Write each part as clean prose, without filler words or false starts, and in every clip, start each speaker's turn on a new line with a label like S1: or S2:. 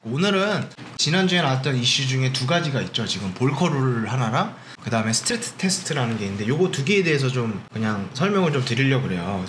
S1: 오늘은 지난주에 나왔던 이슈 중에 두 가지가 있죠. 지금 볼커룰 하나랑 그 다음에 스트레스 테스트라는 게 있는데 요거 두 개에 대해서 좀 그냥 설명을 좀 드리려고 그래요.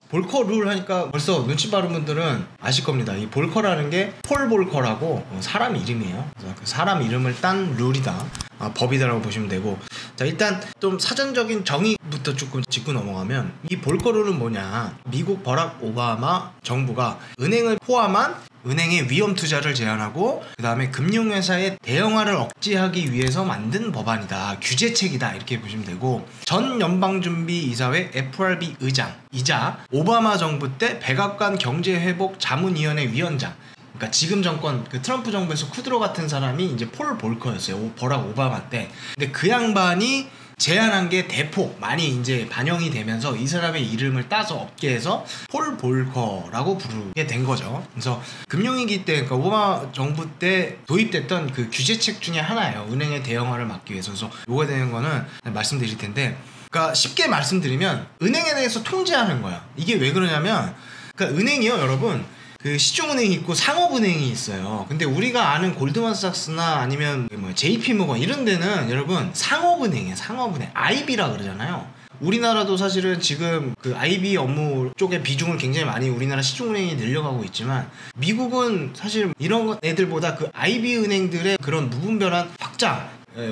S1: 볼커 룰 하니까 벌써 눈치 빠른 분들은 아실 겁니다. 이 볼커라는 게 폴 볼커라고 사람 이름이에요. 그래서 그 사람 이름을 딴 룰이다. 법이다라고 보시면 되고, 자 일단 좀 사전적인 정의부터 조금 짚고 넘어가면 이 볼커 룰은 뭐냐, 미국 버락 오바마 정부가 은행을 포함한 은행의 위험 투자를 제한하고 그 다음에 금융회사의 대형화를 억제하기 위해서 만든 법안이다, 규제책이다, 이렇게 보시면 되고, 전 연방준비이사회 FRB 의장이자 오바마 정부 때 백악관 경제회복 자문위원회 위원장, 그러니까 지금 정권 그 트럼프 정부에서 쿠드로 같은 사람이 이제 폴 볼커였어요. 버락 오바마 때. 근데 그 양반이 제안한 게 대폭 많이 이제 반영이 되면서 이 사람의 이름을 따서 업계에서 폴 볼커라고 부르게 된 거죠. 그래서 금융위기 때, 그러니까 오바마 정부 때 도입됐던 그 규제책 중에 하나예요. 은행의 대형화를 막기 위해서. 그래서 요거 되는 거는 말씀드릴 텐데, 그러니까 쉽게 말씀드리면 은행에 대해서 통제하는 거야. 이게 왜 그러냐면, 그러니까 은행이요, 여러분. 그 시중은행이 있고 상업은행이 있어요. 근데 우리가 아는 골드만삭스나 아니면 뭐 JP모건 이런 데는 여러분 상업은행이에요. 상업은행. IB라 그러잖아요. 우리나라도 사실은 지금 그 IB 업무 쪽의 비중을 굉장히 많이 우리나라 시중은행이 늘려가고 있지만, 미국은 사실 이런 애들보다 그 IB 은행들의 그런 무분별한 확장,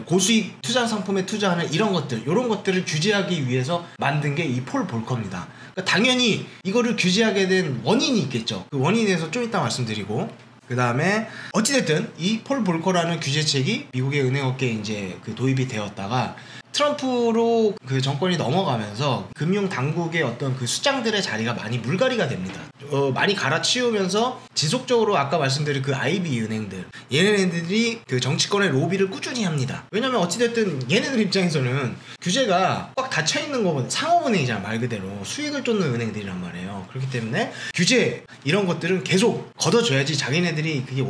S1: 고수익 투자 상품에 투자하는 이런 것들을 규제하기 위해서 만든 게 이 폴 볼커입니다. 그러니까 당연히 이거를 규제하게 된 원인이 있겠죠. 그 원인에 대해서 좀 이따 말씀드리고, 그 다음에 어찌됐든 이 폴 볼커라는 규제책이 미국의 은행업계에 이제 그 도입이 되었다가 트럼프로 그 정권이 넘어가면서 금융 당국의 어떤 그 수장들의 자리가 많이 물갈이가 됩니다. 많이 갈아치우면서 지속적으로 아까 말씀드린 그 IB 은행들, 얘네들이 그 정치권의 로비를 꾸준히 합니다. 왜냐면 어찌됐든 얘네들 입장에서는 규제가 꽉 닫혀있는 거거든. 상업은행이잖아, 말 그대로. 수익을 쫓는 은행들이란 말이에요. 그렇기 때문에 규제 이런 것들은 계속 걷어줘야지 자기네들이 그게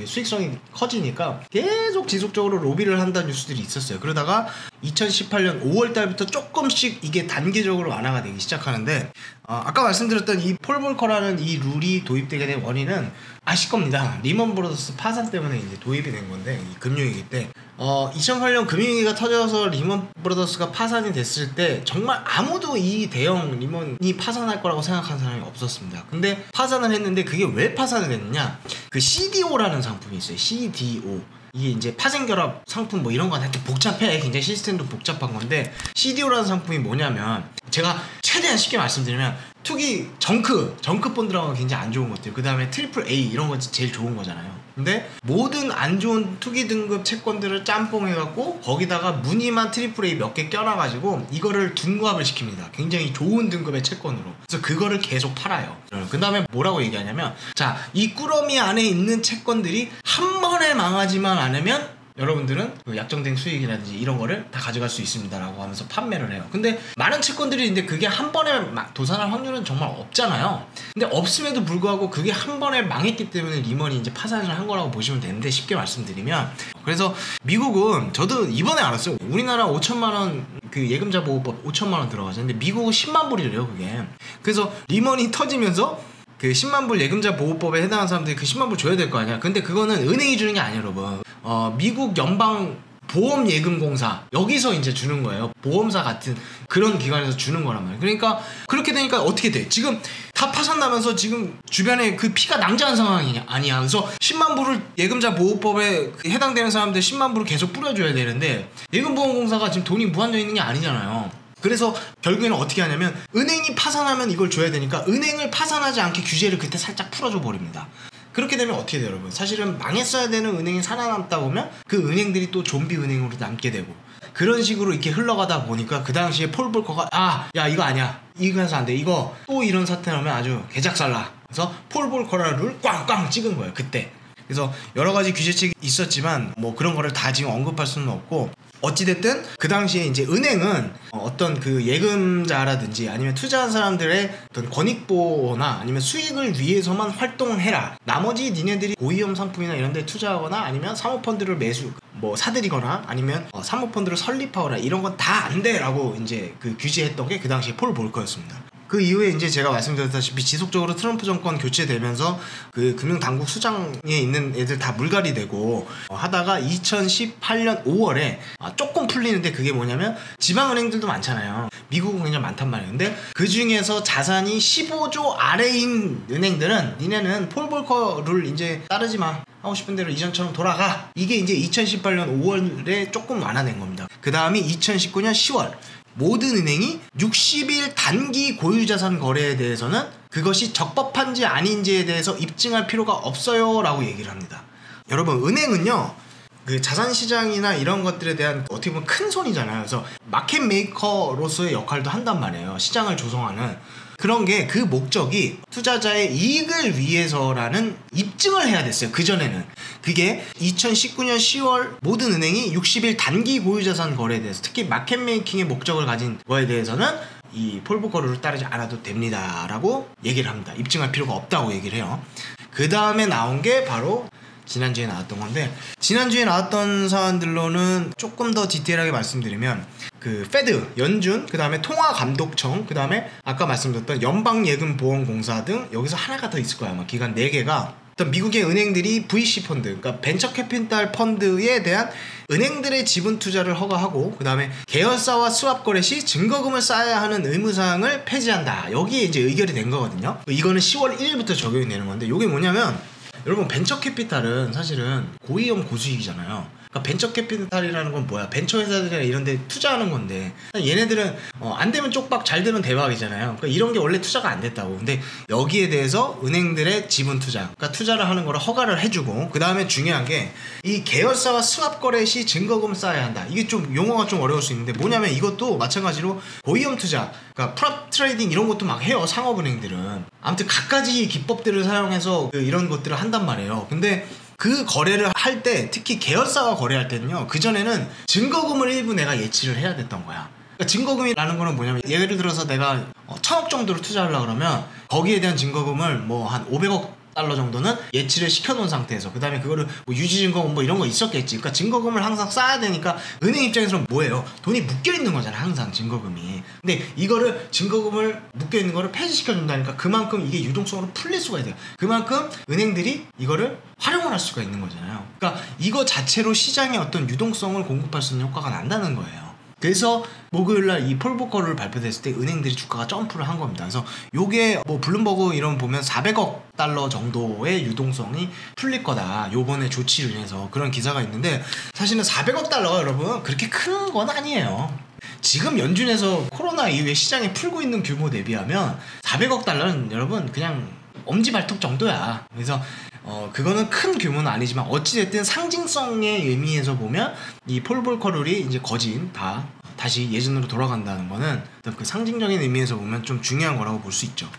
S1: 수익성이 커지니까 계속 지속적으로 로비를 한다는 뉴스들이 있었어요. 그러다가 2018년 5월 달부터 조금씩 이게 단계적으로 완화가 되기 시작하는데, 아까 말씀드렸던 이 폴 볼커라는 이 룰이 도입되게 된 원인은 아실 겁니다. 리먼 브라더스 파산 때문에 이제 도입이 된 건데, 이 금융위기 때 2008년 금융위기가 터져서 리먼 브라더스가 파산이 됐을 때 정말 아무도 이 대형 리먼이 파산할 거라고 생각한 사람이 없었습니다. 근데 파산을 했는데 그게 왜 파산을 했느냐, 그 CDO라는 상품이 있어요. CDO. 이게 이제 파생결합 상품 뭐 이런 건 되게 복잡해. 굉장히 시스템도 복잡한 건데, CDO라는 상품이 뭐냐면, 제가 최대한 쉽게 말씀드리면 투기 정크 본드라고 굉장히 안 좋은 것들, 그 다음에 트리플 A 이런 거 제일 좋은 거잖아요. 근데 모든 안 좋은 투기 등급 채권들을 짬뽕해갖고 거기다가 무늬만 트리플 A 몇 개 껴놔가지고 이거를 둔갑을 시킵니다. 굉장히 좋은 등급의 채권으로. 그래서 그거를 계속 팔아요. 그 다음에 뭐라고 얘기하냐면, 자, 이 꾸러미 안에 있는 채권들이 한 번에 망하지만 않으면 여러분들은 그 약정된 수익이라든지 이런 거를 다 가져갈 수 있습니다 라고 하면서 판매를 해요. 근데 많은 채권들이 있는데 그게 한 번에 도산할 확률은 정말 없잖아요. 근데 없음에도 불구하고 그게 한 번에 망했기 때문에 리먼이 이제 파산을 한 거라고 보시면 되는데, 쉽게 말씀드리면, 그래서 미국은, 저도 이번에 알았어요. 우리나라 5천만원 그 예금자 보호법 5천만원 들어가죠. 근데 미국은 10만 불이래요 그게. 그래서 리먼이 터지면서 그 10만 불 예금자 보호법에 해당하는 사람들이 그 10만 불 줘야 될 거 아니야. 근데 그거는 은행이 주는 게 아니에요, 여러분. 미국 연방 보험예금공사, 여기서 이제 주는 거예요. 보험사 같은 그런 기관에서 주는 거란 말이에요. 그러니까 그렇게 되니까 어떻게 돼? 지금 다 파산 나면서 지금 주변에 그 피가 낭자한 상황이 아니야. 그래서 10만 불을 예금자 보호법에 해당되는 사람들 10만 불을 계속 뿌려줘야 되는데, 예금보험공사가 지금 돈이 무한정 있는 게 아니잖아요. 그래서 결국에는 어떻게 하냐면, 은행이 파산하면 이걸 줘야 되니까 은행을 파산하지 않게 규제를 그때 살짝 풀어줘 버립니다. 그렇게 되면 어떻게 돼요, 여러분? 사실은 망했어야 되는 은행이 살아남다 보면 그 은행들이 또 좀비 은행으로 남게 되고, 그런 식으로 이렇게 흘러가다 보니까 그 당시에 폴 볼커가 야 이거 아니야, 이거 해서 안 돼, 이거 또 이런 사태 나오면 아주 개작살나. 그래서 폴 볼커라는 룰 꽝꽝 찍은 거예요 그때. 그래서 여러 가지 규제책이 있었지만 뭐 그런 거를 다 지금 언급할 수는 없고, 어찌됐든 그 당시에 이제 은행은 어떤 그 예금자라든지 아니면 투자한 사람들의 어떤 권익보호나 아니면 수익을 위해서만 활동을 해라, 나머지 니네들이 고위험 상품이나 이런 데 투자하거나 아니면 사모펀드를 뭐 사들이거나 아니면 사모펀드를 설립하거나 이런 건 다 안 돼라고 이제 그 규제했던 게 그 당시 폴 볼커였습니다. 그 이후에 이제 제가 말씀드렸다시피 지속적으로 트럼프 정권 교체되면서 그 금융당국 수장에 있는 애들 다 물갈이 되고 하다가 2018년 5월에 조금 풀리는데 그게 뭐냐면 지방은행들도 많잖아요. 미국은 굉장히 많단 말이에요. 근데 그 중에서 자산이 15조 아래인 은행들은 니네는 폴 볼커 룰 이제 따르지 마. 하고 싶은 대로 이전처럼 돌아가. 이게 이제 2018년 5월에 조금 완화된 겁니다. 그 다음이 2019년 10월 모든 은행이 60일 단기 고유자산 거래에 대해서는 그것이 적법한지 아닌지에 대해서 입증할 필요가 없어요 라고 얘기를 합니다. 여러분 은행은요 그 자산시장이나 이런 것들에 대한 어떻게 보면 큰 손이잖아요. 그래서 마켓 메이커로서의 역할도 한단 말이에요. 시장을 조성하는 그런 게 그 목적이 투자자의 이익을 위해서라는 입증을 해야 됐어요. 그전에는 그게 2019년 10월 모든 은행이 60일 단기 고유자산 거래에 대해서 특히 마켓 메이킹의 목적을 가진 거에 대해서는 이 폴 볼커 룰을 따르지 않아도 됩니다 라고 얘기를 합니다. 입증할 필요가 없다고 얘기를 해요. 그 다음에 나온 게 바로 지난주에 나왔던 건데, 지난주에 나왔던 사안들로는 조금 더 디테일하게 말씀드리면 그 페드, 연준, 그 다음에 통화감독청, 그 다음에 아까 말씀드렸던 연방예금보험공사 등 여기서 하나가 더 있을 거야. 아마 기관 4개가 어떤 미국의 은행들이 VC 펀드, 그러니까 벤처 캐피탈 펀드에 대한 은행들의 지분 투자를 허가하고 그 다음에 계열사와 스왑 거래 시 증거금을 쌓아야 하는 의무사항을 폐지한다. 여기에 이제 의결이 된 거거든요. 이거는 10월 1일부터 적용이 되는 건데, 이게 뭐냐면 여러분 벤처 캐피탈은 사실은 고위험 고수익이잖아요. 그러니까 벤처 캐피탈이라는 건 뭐야? 벤처 회사들이나 이런 데 투자하는 건데 얘네들은 안 되면 쪽박 잘 되면 대박이잖아요. 그러니까 이런 게 원래 투자가 안 됐다고. 근데 여기에 대해서 은행들의 지분 투자, 그러니까 투자를 하는 거를 허가를 해주고, 그 다음에 중요한 게 이 계열사와 스왑 거래 시 증거금 쌓아야 한다. 이게 좀 용어가 좀 어려울 수 있는데 뭐냐면 이것도 마찬가지로 고위험 투자, 그러니까 프랍 트레이딩 이런 것도 막 해요. 상업은행들은. 아무튼 갖가지 기법들을 사용해서 이런 것들을 한단 말이에요. 근데 그 거래를 할 때, 특히 계열사와 거래할 때는요, 그전에는 증거금을 일부 내가 예치를 해야 됐던 거야. 그러니까 증거금이라는 거는 뭐냐면, 예를 들어서 내가 1000억 정도로 투자하려고 그러면 거기에 대한 증거금을 뭐 한 500억 달러 정도는 예치를 시켜놓은 상태에서, 그 다음에 그거를 뭐 유지증거금 뭐 이런 거 있었겠지. 그러니까 증거금을 항상 쌓아야 되니까 은행 입장에서는 뭐예요? 돈이 묶여있는 거잖아, 항상 증거금이. 근데 이거를 증거금을 묶여있는 거를 폐지시켜준다니까 그만큼 이게 유동성으로 풀릴 수가 있어요. 그만큼 은행들이 이거를 활용을 할 수가 있는 거잖아요. 그러니까 이거 자체로 시장에 어떤 유동성을 공급할 수 있는 효과가 난다는 거예요. 그래서 목요일날 이 폴 볼커를 발표됐을 때 은행들이 주가가 점프를 한 겁니다. 그래서 요게 뭐 블룸버그 이런 보면 400억 달러 정도의 유동성이 풀릴 거다, 요번에 조치를 인해서, 그런 기사가 있는데 사실은 400억 달러가 여러분 그렇게 큰 건 아니에요. 지금 연준에서 코로나 이후에 시장에 풀고 있는 규모 대비하면 400억 달러는 여러분 그냥 엄지발톱 정도야. 그래서 그거는 큰 규모는 아니지만 어찌됐든 상징성의 의미에서 보면 이 폴 볼커 룰이 이제 다시 예전으로 돌아간다는 거는 그 상징적인 의미에서 보면 좀 중요한 거라고 볼 수 있죠.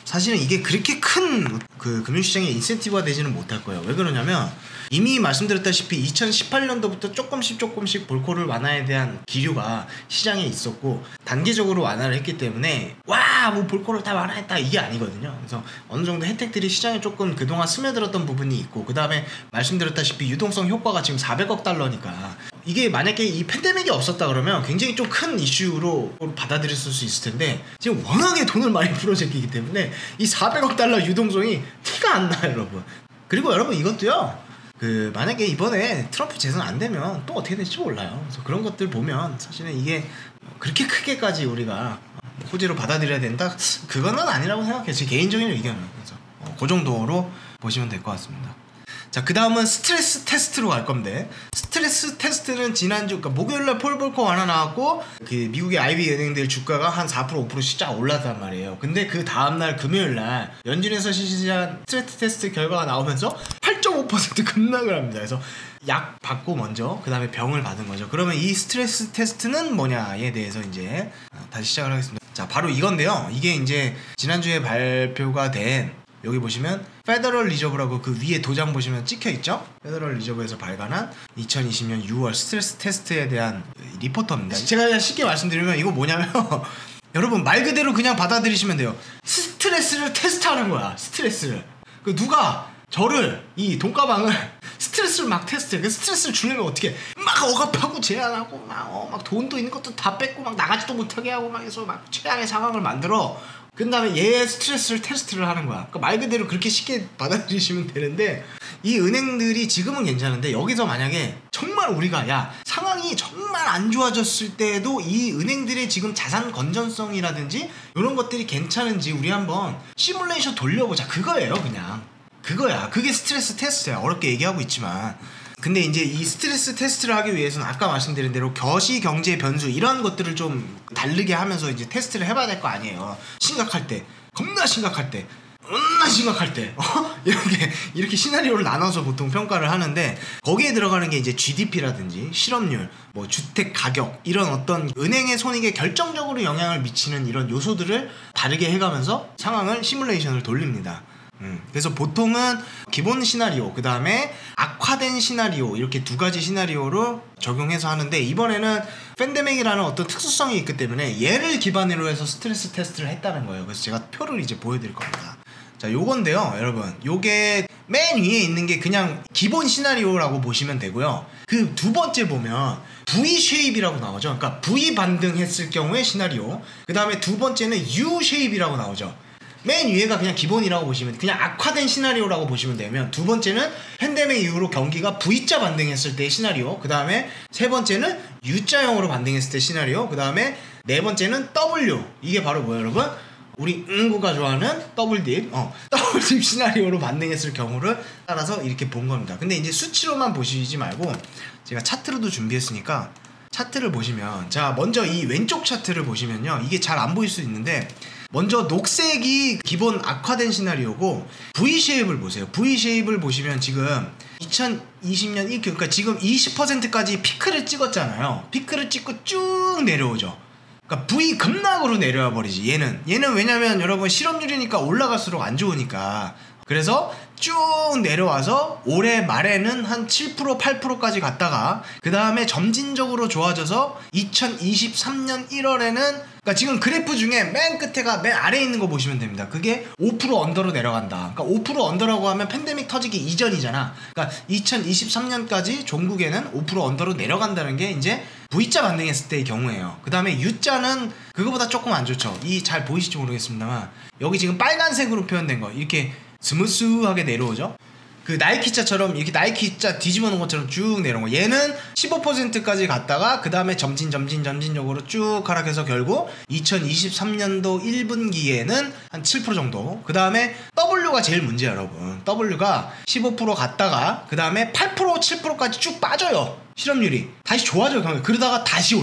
S1: 사실은 이게 그렇게 큰 그 금융시장에 인센티브가 되지는 못할 거예요. 왜 그러냐면 이미 말씀드렸다시피 2018년도부터 조금씩 볼커 룰 완화에 대한 기류가 시장에 있었고 단계적으로 완화를 했기 때문에 뭐 볼커 룰 다 완화했다 이게 아니거든요. 그래서 어느 정도 혜택들이 시장에 조금 그동안 스며들었던 부분이 있고, 그 다음에 말씀드렸다시피 유동성 효과가 지금 400억 달러니까 이게 만약에 이 팬데믹이 없었다 그러면 굉장히 좀 큰 이슈로 받아들였을 수 있을 텐데 지금 워낙에 돈을 많이 풀어제끼기 때문에 이 400억 달러 유동성이 티가 안 나요, 여러분. 그리고 여러분 이것도요, 만약에 이번에 트럼프 재선 안 되면 또 어떻게 될지 몰라요. 그래서 그런 것들 보면 사실은 이게 그렇게 크게까지 우리가 호재로 받아들여야 된다? 그거는 아니라고 생각해요. 제 개인적인 의견은. 그래서 그 정도로 보시면 될 것 같습니다. 자, 그 다음은 스트레스 테스트로 갈 건데, 스트레스 테스트는 지난주, 그러니까 목요일날 폴 볼커 완화 나왔고 그 미국의 IB 은행들 주가가 한 4% 5%씩 쫙 올랐단 말이에요. 근데 그 다음날 금요일날 연준에서 실시한 스트레스 테스트 결과가 나오면서 8.5% 급락을 합니다. 그래서 약 받고 먼저 그 다음에 병을 받은 거죠. 그러면 이 스트레스 테스트는 뭐냐에 대해서 이제 다시 시작을 하겠습니다. 자, 바로 이건데요, 이게 이제 지난주에 발표가 된, 여기 보시면 페더럴 리저브라고 그 위에 도장 보시면 찍혀있죠? 페더럴 리저브에서 발간한 2020년 6월 스트레스 테스트에 대한 리포터입니다. 제가 그냥 쉽게 말씀드리면 이거 뭐냐면 여러분 말 그대로 그냥 받아들이시면 돼요. 스트레스를 테스트하는 거야. 스트레스를. 누가 저를, 이 돈가방을 스트레스를 막 테스트해. 그 스트레스를 주려면 어떻게 막 억압하고 제한하고 막 돈도 있는 것도 다 뺏고 막 나가지도 못하게 하고 막 해서 막 최악의 상황을 만들어. 그 다음에 얘의 스트레스를 테스트를 하는 거야. 그러니까 말 그대로 그렇게 쉽게 받아들이시면 되는데, 이 은행들이 지금은 괜찮은데 여기서 만약에 정말 우리가 상황이 정말 안 좋아졌을 때에도 이 은행들의 지금 자산 건전성이라든지 이런 것들이 괜찮은지 우리 한번 시뮬레이션 돌려보자. 그거예요. 그냥 그거야. 그게 스트레스 테스트야. 어렵게 얘기하고 있지만. 근데 이제 이 스트레스 테스트를 하기 위해서는 아까 말씀드린 대로 겨시 경제 변수 이런 것들을 좀 다르게 하면서 이제 테스트를 해봐야 될 거 아니에요. 심각할 때, 겁나 심각할 때, 이렇게 시나리오를 나눠서 보통 평가를 하는데, 거기에 들어가는 게 이제 GDP라든지 실업률, 뭐 주택 가격, 이런 어떤 은행의 손익에 결정적으로 영향을 미치는 이런 요소들을 다르게 해가면서 상황을 시뮬레이션을 돌립니다. 그래서 보통은 기본 시나리오, 그 다음에 악화된 시나리오, 이렇게 두 가지 시나리오로 적용해서 하는데, 이번에는 팬데믹이라는 어떤 특수성이 있기 때문에 얘를 기반으로 해서 스트레스 테스트를 했다는 거예요. 그래서 제가 표를 이제 보여드릴 겁니다. 자, 요건데요, 여러분. 요게 맨 위에 있는 게 그냥 기본 시나리오라고 보시면 되고요. 그 두 번째 보면 V 쉐입이라고 나오죠. 그러니까 V 반등했을 경우의 시나리오. 그 다음에 두 번째는 U 쉐입이라고 나오죠. 맨 위에가 그냥 기본이라고 보시면, 그냥 악화된 시나리오라고 보시면 되면, 두 번째는 팬데믹 이후로 경기가 V자 반등했을 때의 시나리오, 그 다음에 세 번째는 U자형으로 반등했을 때 시나리오, 그 다음에 네 번째는 W. 이게 바로 뭐예요, 여러분? 우리 응구가 좋아하는 더블딥, 더블딥 시나리오로 반등했을 경우를 따라서 이렇게 본 겁니다. 근데 이제 수치로만 보시지 말고 제가 차트로도 준비했으니까 차트를 보시면, 자, 먼저 이 왼쪽 차트를 보시면요, 이게 잘 안 보일 수 있는데, 먼저 녹색이 기본 악화된 시나리오고, V쉐입을 보세요. V쉐입을 보시면 지금 2020년 1q, 그러니까 지금 20%까지 피크를 찍었잖아요. 피크를 찍고 쭉 내려오죠. 그러니까 V 급락으로 내려와 버리지. 얘는 왜냐면 여러분 실업률이니까 올라갈수록 안 좋으니까. 그래서 쭉 내려와서 올해 말에는 한 7% 8%까지 갔다가, 그 다음에 점진적으로 좋아져서 2023년 1월에는, 그러니까 지금 그래프 중에 맨 끝에가 맨 아래에 있는 거 보시면 됩니다. 그게 5% 언더로 내려간다. 그러니까 5% 언더라고 하면 팬데믹 터지기 이전이잖아. 그러니까 2023년까지 종국에는 5% 언더로 내려간다는 게 이제 V자 반등했을 때의 경우예요. 그 다음에 U자는 그거보다 조금 안 좋죠. 이 잘 보이실지 모르겠습니다만, 여기 지금 빨간색으로 표현된 거, 이렇게 스무스하게 내려오죠. 그 나이키자처럼 이렇게 나이키자 뒤집어 놓은 것처럼 쭉 내려온 거. 얘는 15%까지 갔다가 그 다음에 점진적으로 쭉 하락해서 결국 2023년도 1분기에는 한 7% 정도. 그 다음에 W가 제일 문제야, 여러분. W가 15% 갔다가 그 다음에 8% 7%까지 쭉 빠져요. 실업률이 다시 좋아져요. 그러다가 다시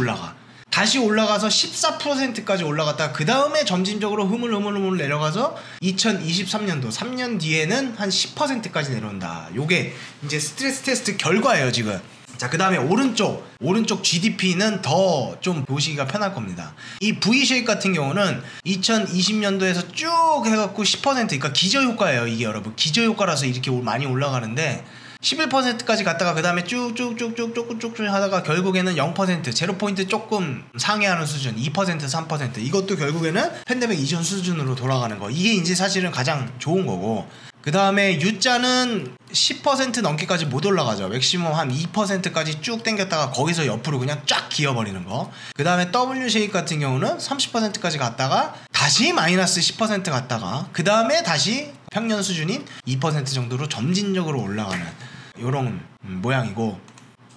S1: 올라가서 14%까지 올라갔다가 그 다음에 점진적으로 흐물흐물 내려가서 2023년도 3년 뒤에는 한 10%까지 내려온다. 요게 이제 스트레스 테스트 결과예요, 지금. 자, 그 다음에 오른쪽 GDP는 더 좀 보시기가 편할 겁니다. 이 V쉐입 같은 경우는 2020년도에서 쭉 해갖고 10%, 그러니까 기저효과예요, 이게 여러분. 기저효과라서 이렇게 많이 올라가는데, 11%까지 갔다가 그 다음에 쭉쭉쭉쭉쭉쭉 하다가 결국에는 0%, 0% 조금 상회하는 수준, 2%, 3%, 이것도 결국에는 팬데믹 이전 수준으로 돌아가는 거. 이게 이제 사실은 가장 좋은 거고, 그 다음에 U자는 10% 넘게까지 못 올라가죠. 맥시멈 한 2%까지 쭉 당겼다가 거기서 옆으로 그냥 쫙 기어버리는 거. 그 다음에 W쉐입 같은 경우는 30%까지 갔다가 다시 마이너스 10% 갔다가 그 다음에 다시 평년 수준인 2% 정도로 점진적으로 올라가는 요런 모양이고,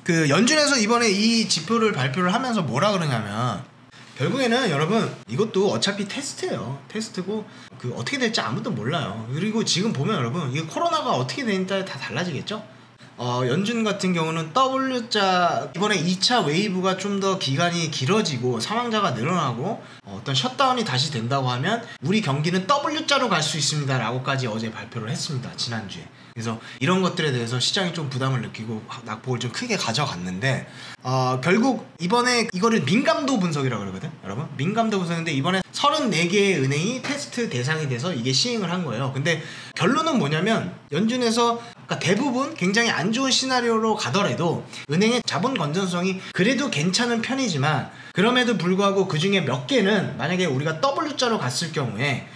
S1: 그 연준에서 이번에 이 지표를 발표를 하면서 뭐라 그러냐면, 결국에는 여러분 이것도 어차피 테스트예요. 테스트고 그 어떻게 될지 아무도 몰라요. 그리고 지금 보면 여러분 이게 코로나가 어떻게 되느냐에 따라 다 달라지겠죠. 연준 같은 경우는 W자 이번에 2차 웨이브가 좀 더 기간이 길어지고 사망자가 늘어나고 어떤 셔다운이 다시 된다고 하면 우리 경기는 W자로 갈 수 있습니다 라고까지 어제 발표를 했습니다, 지난주에. 그래서 이런 것들에 대해서 시장이 좀 부담을 느끼고 낙폭을 좀 크게 가져갔는데, 결국 이번에 이거를 민감도 분석이라고 그러거든, 여러분. 민감도 분석인데 이번에 34개의 은행이 테스트 대상이 돼서 이게 시행을 한 거예요. 근데 결론은 뭐냐면 연준에서, 그러니까 대부분 굉장히 안 안 좋은 시나리오로 가더라도 은행의 자본 건전성이 그래도 괜찮은 편이지만 그럼에도 불구하고 그 중에 몇 개는 만약에 우리가 W자로 갔을 경우에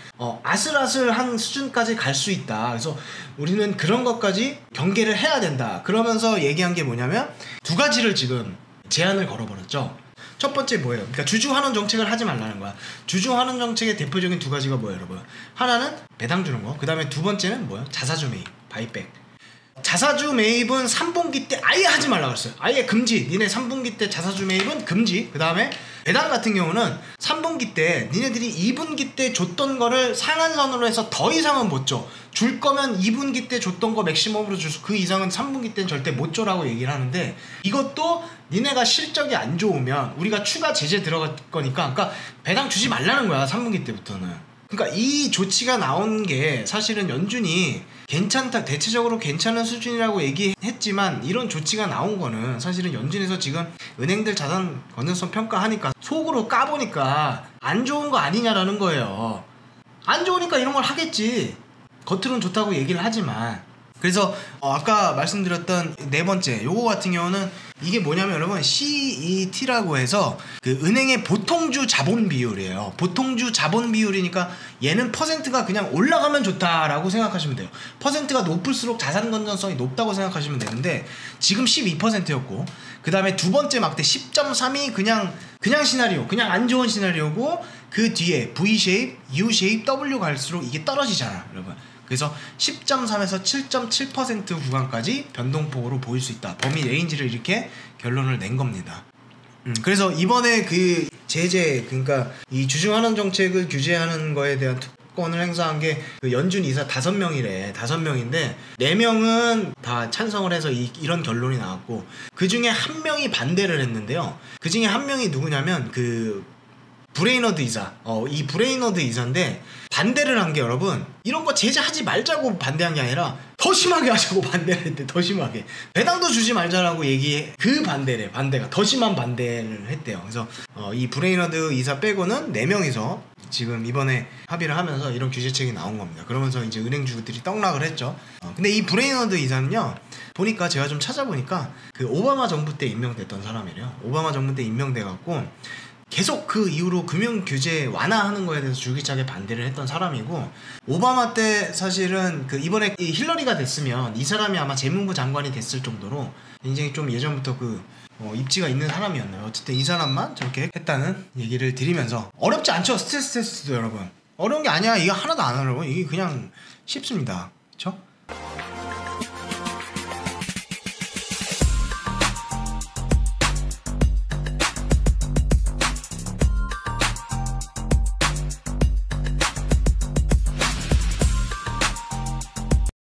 S1: 아슬아슬한 수준까지 갈 수 있다. 그래서 우리는 그런 것까지 경계를 해야 된다. 그러면서 얘기한 게 뭐냐면 두 가지를 지금 제안을 걸어버렸죠. 첫 번째 뭐예요? 그러니까 주주환원 정책을 하지 말라는 거야. 주주환원 정책의 대표적인 두 가지가 뭐예요, 여러분? 하나는 배당 주는 거. 그 다음에 두 번째는 뭐예요? 자사주 매입, 바이백. 자사주 매입은 3분기 때 아예 하지 말라 그랬어요. 아예 금지. 니네 3분기 때 자사주 매입은 금지. 그 다음에 배당 같은 경우는 3분기 때 니네들이 2분기 때 줬던 거를 상한선으로 해서 더 이상은 못 줘. 줄 거면 2분기 때 줬던 거 맥시멈으로 주고 그 이상은 3분기 때는 절대 못 줘라고 얘기를 하는데 이것도 니네가 실적이 안 좋으면 우리가 추가 제재 들어갈 거니까 그러니까 배당 주지 말라는 거야. 3분기 때부터는. 그러니까 이 조치가 나온 게 사실은 연준이 괜찮다, 대체적으로 괜찮은 수준이라고 얘기했지만 이런 조치가 나온 거는 사실은 연준에서 지금 은행들 자산 건전성 평가하니까 속으로 까보니까 안 좋은 거 아니냐라는 거예요. 안 좋으니까 이런 걸 하겠지. 겉으로는 좋다고 얘기를 하지만. 그래서 아까 말씀드렸던 네 번째 요거 같은 경우는 이게 뭐냐면 여러분 CET라고 해서 그 은행의 보통주 자본 비율이에요. 보통주 자본 비율이니까 얘는 퍼센트가 그냥 올라가면 좋다라고 생각하시면 돼요. 퍼센트가 높을수록 자산 건전성이 높다고 생각하시면 되는데 지금 12%였고 그 다음에 두 번째 막대 10.3이 그냥 시나리오, 그냥 안 좋은 시나리오고 그 뒤에 V 쉐입, U 쉐입, W 갈수록 이게 떨어지잖아 여러분. 그래서 10.3에서 7.7% 구간까지 변동폭으로 보일 수 있다. 범위 레인지를 이렇게 결론을 낸 겁니다. 그래서 이번에 그 제재, 그러니까 이 주주환원 정책을 규제하는 거에 대한 특권을 행사한 게 그 연준 이사 5명이래. 5명인데 4명은 다 찬성을 해서 이런 결론이 나왔고 그 중에 1명이 반대를 했는데요. 그 중에 1명이 누구냐면 그 브레이너드 이사. 이 브레이너드 이사인데 반대를 한 게 여러분 이런 거 제재하지 말자고 반대한 게 아니라 더 심하게 하자고 반대를 했대. 더 심하게 배당도 주지 말자라고 얘기해. 그 반대래. 반대가 더 심한 반대를 했대요. 그래서 이 브레이너드 이사 빼고는 4명이서 지금 이번에 합의를 하면서 이런 규제책이 나온 겁니다. 그러면서 이제 은행주들이 떡락을 했죠. 근데 이 브레이너드 이사는요 보니까 제가 좀 찾아보니까 그 오바마 정부 때 임명됐던 사람이래요. 오바마 정부 때 임명돼갖고 계속 그 이후로 금융 규제 완화하는 거에 대해서 줄기차게 반대를 했던 사람이고 오바마 때 사실은 그 이번에 이 힐러리가 됐으면 이 사람이 아마 재무부 장관이 됐을 정도로 굉장히 좀 예전부터 그 입지가 있는 사람이었나요. 어쨌든 이 사람만 저렇게 했다는 얘기를 드리면서 어렵지 않죠. 스트레스 테스트도 여러분 어려운 게 아니야. 이거 하나도 안 어려워. 이게 그냥 쉽습니다.